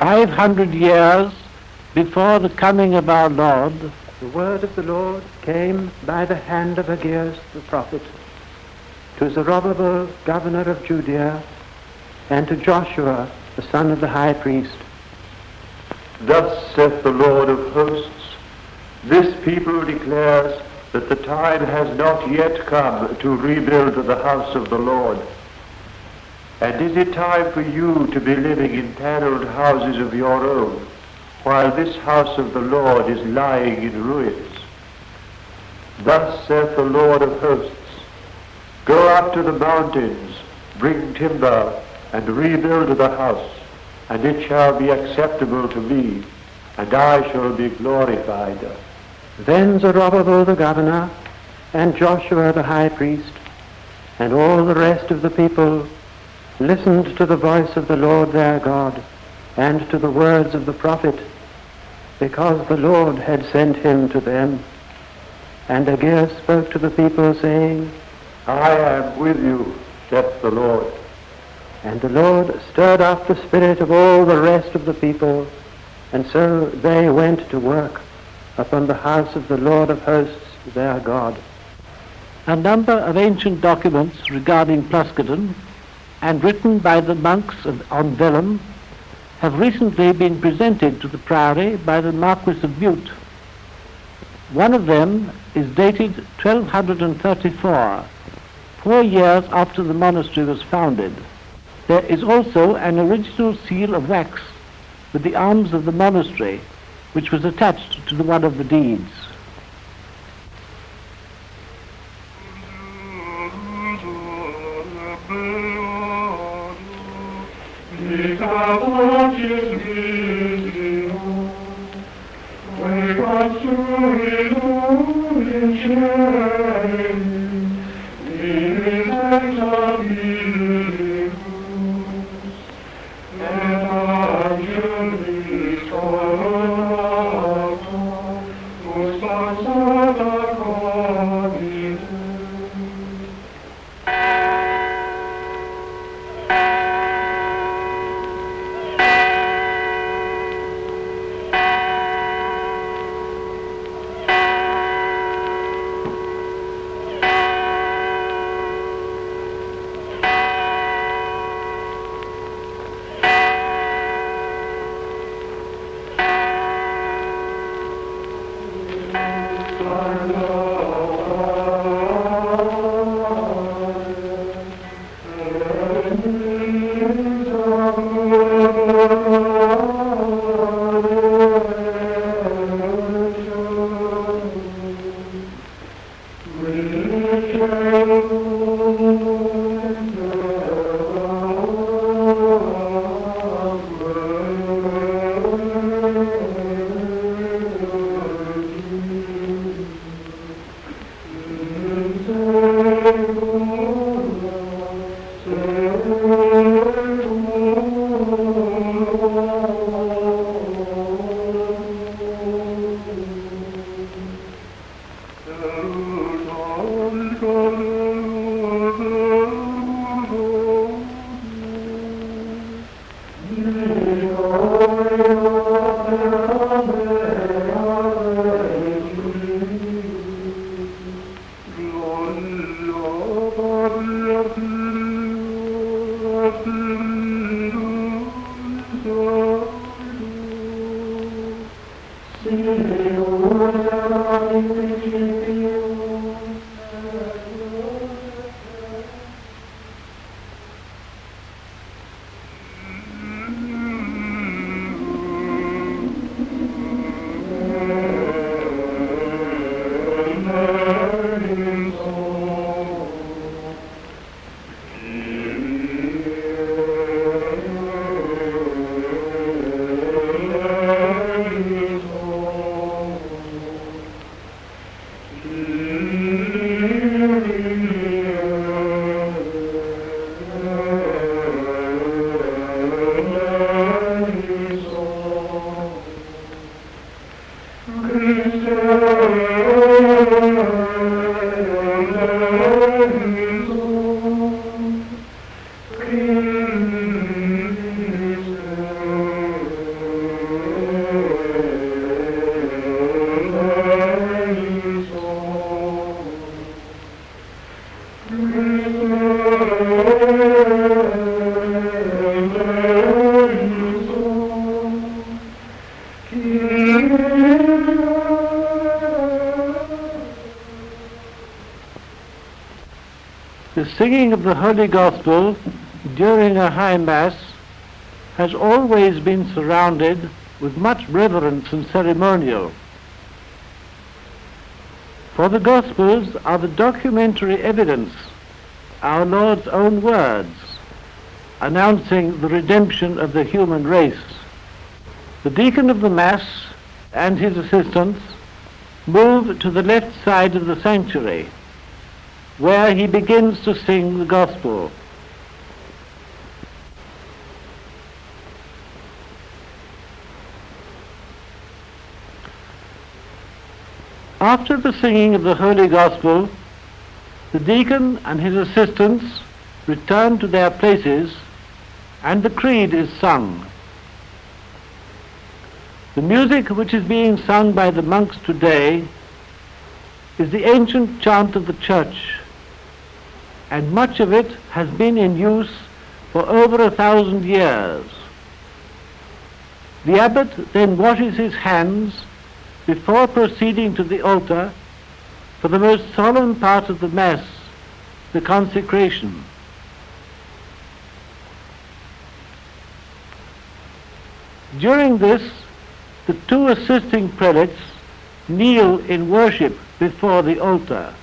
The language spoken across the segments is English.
"500 years before the coming of our Lord, the word of the Lord came by the hand of Aggeus the prophet to Zerubbabel, governor of Judea, and to Joshua, the son of the high priest. Thus saith the Lord of hosts, this people declares that the time has not yet come to rebuild the house of the Lord. And is it time for you to be living in paneled houses of your own, while this house of the Lord is lying in ruins? Thus saith the Lord of hosts, go up to the mountains, bring timber, and rebuild the house, and it shall be acceptable to me, and I shall be glorified. Then Zerubbabel the governor, and Joshua the high priest, and all the rest of the people listened to the voice of the Lord their God, and to the words of the prophet, because the Lord had sent him to them. And Aggeus spoke to the people, saying, I am with you, saith the Lord. And the Lord stirred up the spirit of all the rest of the people, and so they went to work upon the house of the Lord of hosts their God. A number of ancient documents regarding Pluscarden, and written by the monks on vellum, have recently been presented to the Priory by the Marquis of Bute. One of them is dated 1234, 4 years after the monastery was founded. There is also an original seal of wax with the arms of the monastery, which was attached to one of the deeds. The singing of the Holy Gospel during a high mass has always been surrounded with much reverence and ceremonial. For the Gospels are the documentary evidence, our Lord's own words, announcing the redemption of the human race. The deacon of the Mass and his assistants move to the left side of the sanctuary, where he begins to sing the Gospel. After the singing of the Holy Gospel, the deacon and his assistants return to their places and the Creed is sung. The music which is being sung by the monks today is the ancient chant of the Church, and much of it has been in use for over 1,000 years. The abbot then washes his hands before proceeding to the altar for the most solemn part of the Mass, the consecration. During this, the two assisting prelates kneel in worship before the altar.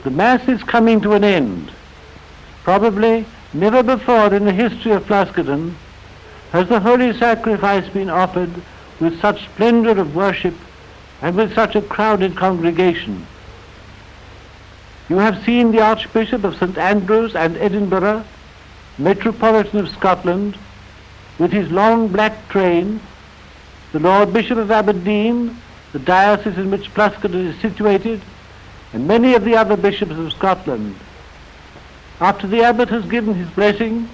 The Mass is coming to an end. Probably never before in the history of Pluscarden has the Holy Sacrifice been offered with such splendor of worship and with such a crowded congregation. You have seen the Archbishop of St. Andrews and Edinburgh, Metropolitan of Scotland, with his long black train, the Lord Bishop of Aberdeen, the diocese in which Pluscarden is situated, and many of the other bishops of Scotland. After the abbot has given his blessing,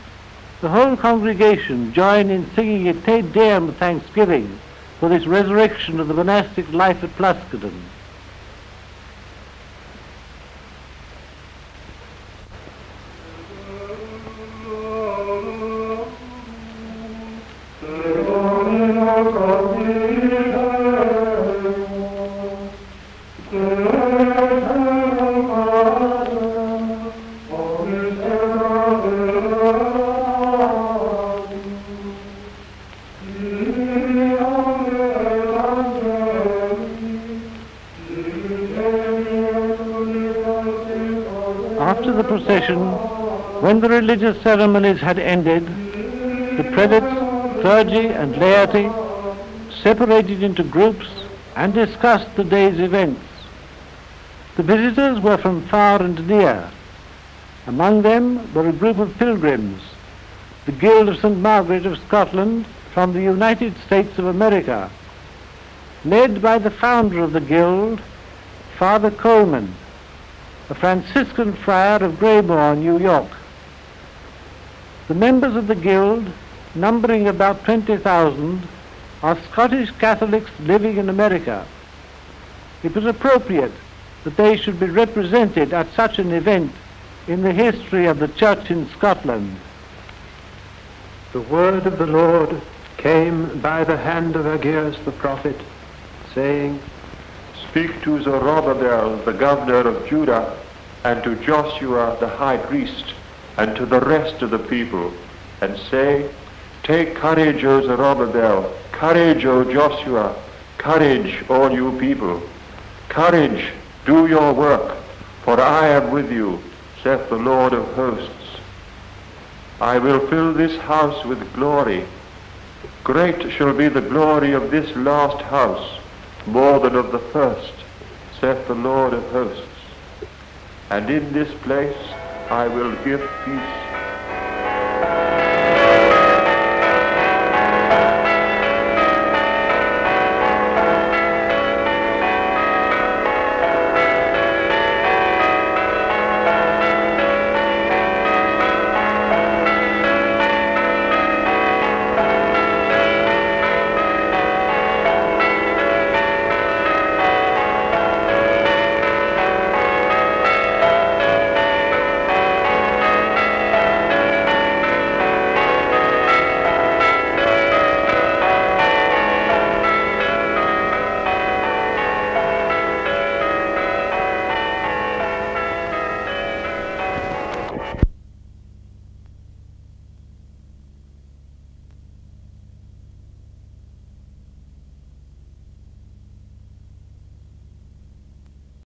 the whole congregation join in singing a Te Deum thanksgiving for this resurrection of the monastic life at Pluscarden. After the procession, when the religious ceremonies had ended, the prelates, clergy and laity separated into groups and discussed the day's events. The visitors were from far and near. Among them were a group of pilgrims, the Guild of St. Margaret of Scotland from the United States of America, led by the founder of the Guild, Father Coleman, a Franciscan friar of Greymoor, New York. The members of the Guild, numbering about 20,000, are Scottish Catholics living in America. It was appropriate that they should be represented at such an event in the history of the Church in Scotland. The word of the Lord came by the hand of Aggeus the prophet, saying, Speak to Zerubbabel, the governor of Judah, and to Joshua the high priest, and to the rest of the people, and say, Take courage, O Zerubbabel, courage, O Joshua, courage, all you people. Courage, do your work, for I am with you, saith the Lord of hosts. I will fill this house with glory. Great shall be the glory of this last house, more than of the first, saith the Lord of hosts. And in this place I will give peace,